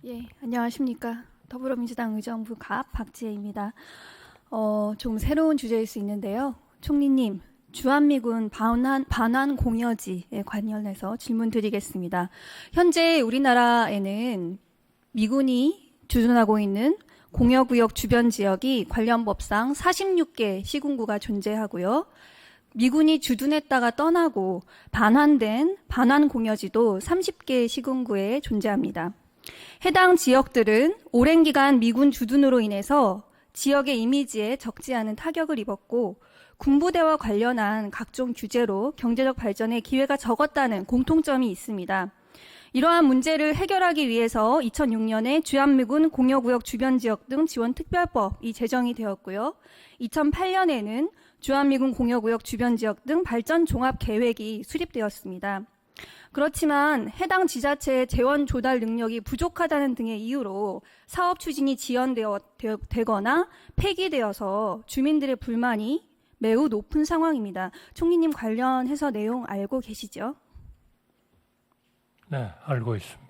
예, 안녕하십니까. 더불어민주당 의정부 갑 박지혜입니다. 좀 새로운 주제일 수 있는데요. 총리님, 주한미군 반환 공여지에 관련해서 질문 드리겠습니다. 현재 우리나라에는 미군이 주둔하고 있는 공여구역 주변 지역이 관련 법상 46개 시군구가 존재하고요. 미군이 주둔했다가 떠나고 반환된 반환 공여지도 30개 시군구에 존재합니다. 해당 지역들은 오랜 기간 미군 주둔으로 인해서 지역의 이미지에 적지 않은 타격을 입었고 군부대와 관련한 각종 규제로 경제적 발전의 기회가 적었다는 공통점이 있습니다. 이러한 문제를 해결하기 위해서 2006년에 주한미군 공여구역 주변 지역 등 지원 특별법이 제정이 되었고요. 2008년에는 주한미군 공여구역 주변 지역 등 발전 종합 계획이 수립되었습니다. 그렇지만 해당 지자체의 재원 조달 능력이 부족하다는 등의 이유로 사업 추진이 지연되거나 폐기되어서 주민들의 불만이 매우 높은 상황입니다. 총리님 관련해서 내용 알고 계시죠? 네, 알고 있습니다.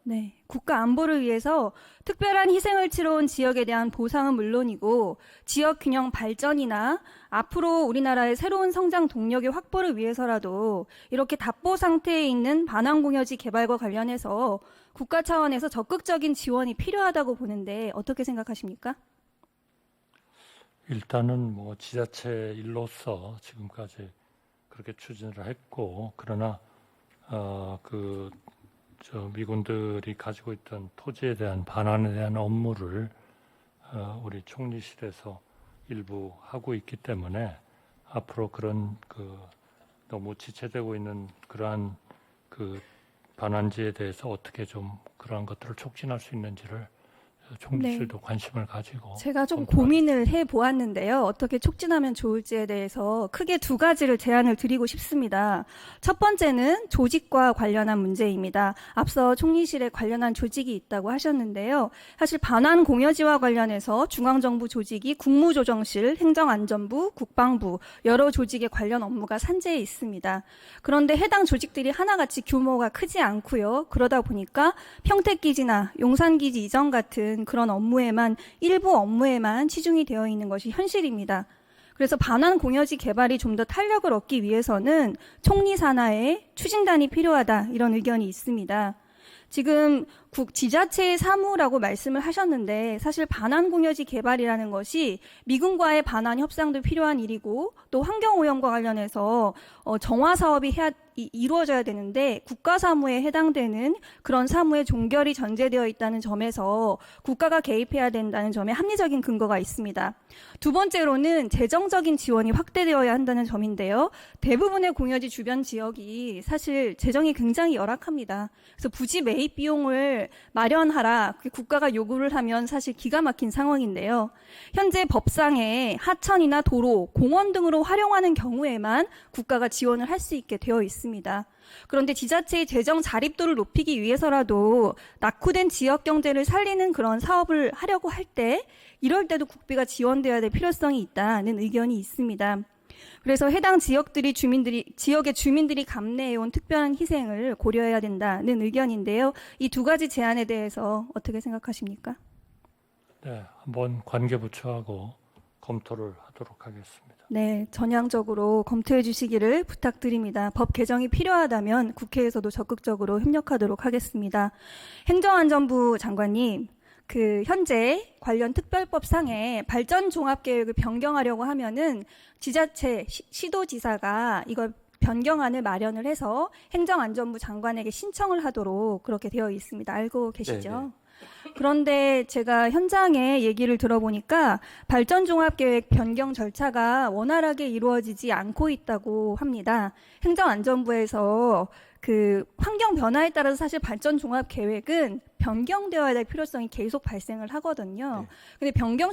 네, 국가 안보를 위해서 특별한 희생을 치러온 지역에 대한 보상은 물론이고 지역 균형 발전이나 앞으로 우리나라의 새로운 성장 동력의 확보를 위해서라도 이렇게 답보 상태에 있는 반환공여지 개발과 관련해서 국가 차원에서 적극적인 지원이 필요하다고 보는데 어떻게 생각하십니까? 일단은 지자체 일로서 지금까지 그렇게 추진을 했고, 그러나 미군들이 가지고 있던 토지에 대한 반환에 대한 업무를 우리 총리실에서 일부 하고 있기 때문에 앞으로 그런 너무 지체되고 있는 그러한 반환지에 대해서 어떻게 좀 그러한 것들을 촉진할 수 있는지를 총리실도 관심을 가지고 제가 좀 고민을 해보았는데요. 어떻게 촉진하면 좋을지에 대해서 크게 두 가지를 제안을 드리고 싶습니다. 첫 번째는 조직과 관련한 문제입니다. 앞서 총리실에 관련한 조직이 있다고 하셨는데요. 사실 반환 공여지와 관련해서 중앙정부 조직이 국무조정실, 행정안전부, 국방부 여러 조직의 관련 업무가 산재해 있습니다. 그런데 해당 조직들이 하나같이 규모가 크지 않고요. 그러다 보니까 평택기지나 용산기지 이전 같은 그런 업무에만 일부 업무에만 치중이 되어 있는 것이 현실입니다. 그래서 반환 공여지 개발이 좀 더 탄력을 얻기 위해서는 총리 산하에 추진단이 필요하다 이런 의견이 있습니다. 지금 지자체의 사무라고 말씀을 하셨는데 사실 반환 공여지 개발이라는 것이 미군과의 반환 협상도 필요한 일이고 또 환경오염과 관련해서 정화 사업이 이루어져야 되는데 국가 사무에 해당되는 그런 사무에 종결이 전제되어 있다는 점에서 국가가 개입해야 된다는 점에 합리적인 근거가 있습니다. 두 번째로는 재정적인 지원이 확대되어야 한다는 점인데요. 대부분의 공여지 주변 지역이 사실 재정이 굉장히 열악합니다. 그래서 부지 매입 비용을 마련하라 국가가 요구를 하면 사실 기가 막힌 상황인데요. 현재 법상에 하천이나 도로, 공원 등으로 활용하는 경우에만 국가가 지원을 할 수 있게 되어 있습니다. 그런데 지자체의 재정 자립도를 높이기 위해서라도 낙후된 지역 경제를 살리는 그런 사업을 하려고 할 때 이럴 때도 국비가 지원돼야 될 필요성이 있다는 의견이 있습니다. 그래서 해당 지역의 주민들이 감내해온 특별한 희생을 고려해야 된다는 의견인데요. 이 두 가지 제안에 대해서 어떻게 생각하십니까? 네, 한번 관계부처하고 검토를 하도록 하겠습니다. 네, 전향적으로 검토해 주시기를 부탁드립니다. 법 개정이 필요하다면 국회에서도 적극적으로 협력하도록 하겠습니다. 행정안전부 장관님, 현재 관련 특별법상에 발전종합계획을 변경하려고 하면은 지자체, 시도지사가 이걸 변경안을 마련을 해서 행정안전부 장관에게 신청을 하도록 그렇게 되어 있습니다. 알고 계시죠? 네네. 그런데 제가 현장에 얘기를 들어보니까 발전종합계획 변경 절차가 원활하게 이루어지지 않고 있다고 합니다. 행정안전부에서 환경 변화에 따라서 사실 발전종합계획은 변경되어야 될 필요성이 계속 발생을 하거든요. 근데 변경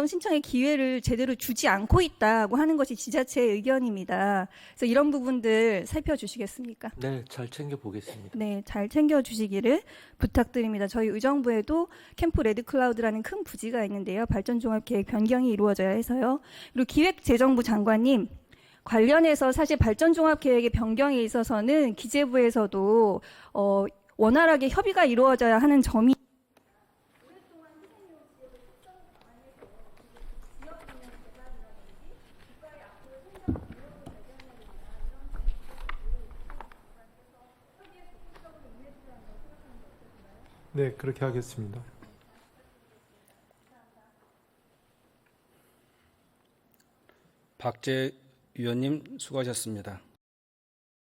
신청의 기회를 제대로 주지 않고 있다고 하는 것이 지자체의 의견입니다. 그래서 이런 부분들 살펴주시겠습니까? 네, 잘 챙겨보겠습니다. 네, 잘 챙겨주시기를 부탁드립니다. 저희 의정부에도 캠프 레드클라우드라는 큰 부지가 있는데요. 발전종합계획 변경이 이루어져야 해서요. 그리고 기획재정부 장관님, 관련해서 사실 발전종합계획의 변경에 있어서는 기재부에서도 원활하게 협의가 이루어져야 하는 점이 네, 그렇게 하겠습니다. 박재 위원님 수고하셨습니다.